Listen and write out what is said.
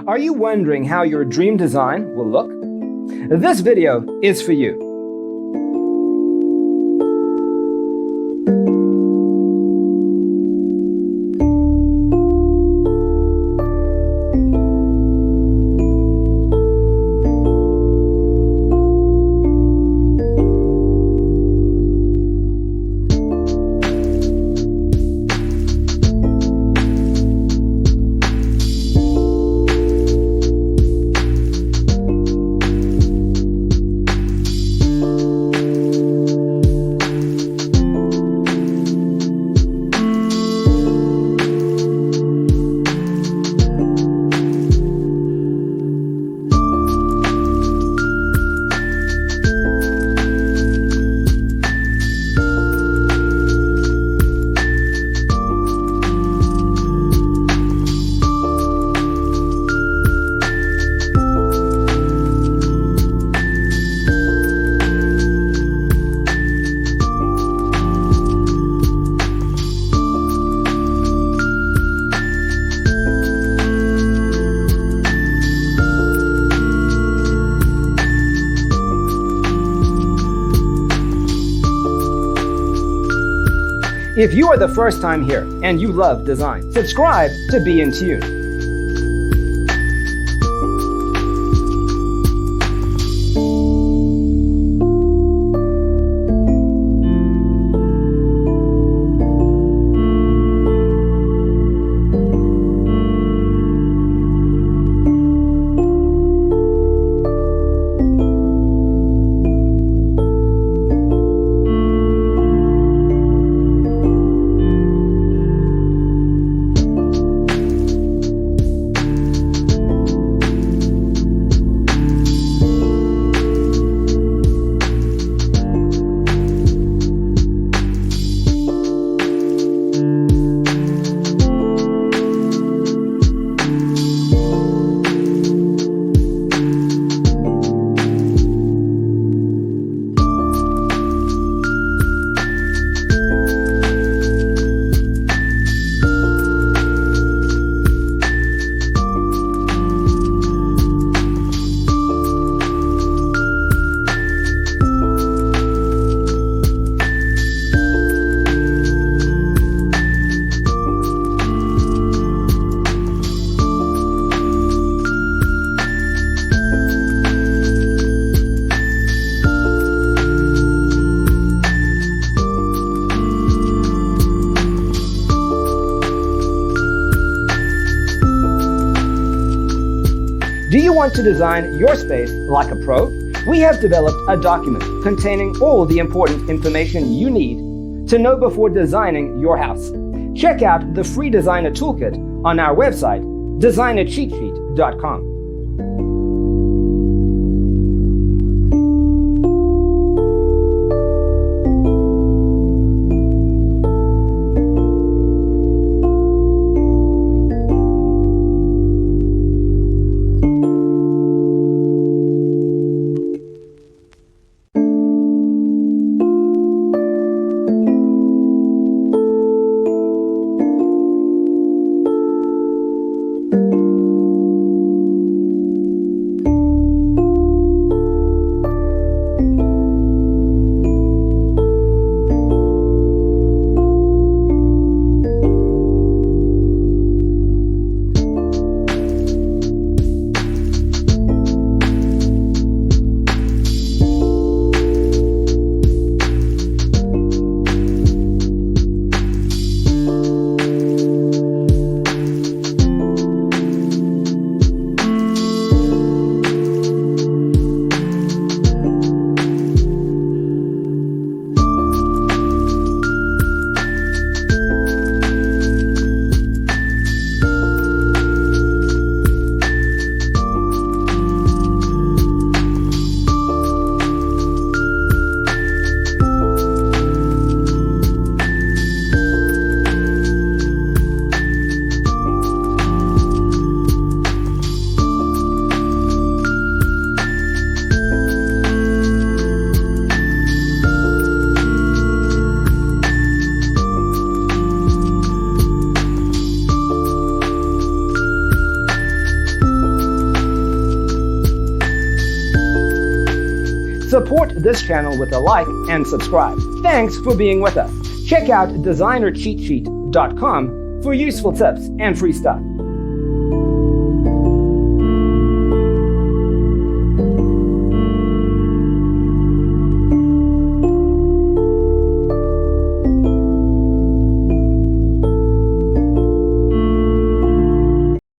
Are you wondering how your dream design will look? This video is for you. If you are the first time here and you love design, subscribe to Be in Tune. Do you want to design your space like a pro? We have developed a document containing all the important information you need to know before designing your house. Check out the free designer toolkit on our website, designercheatsheet.com. Support this channel with a like and subscribe. Thanks for being with us. Check out designercheatsheet.com for useful tips and free stuff.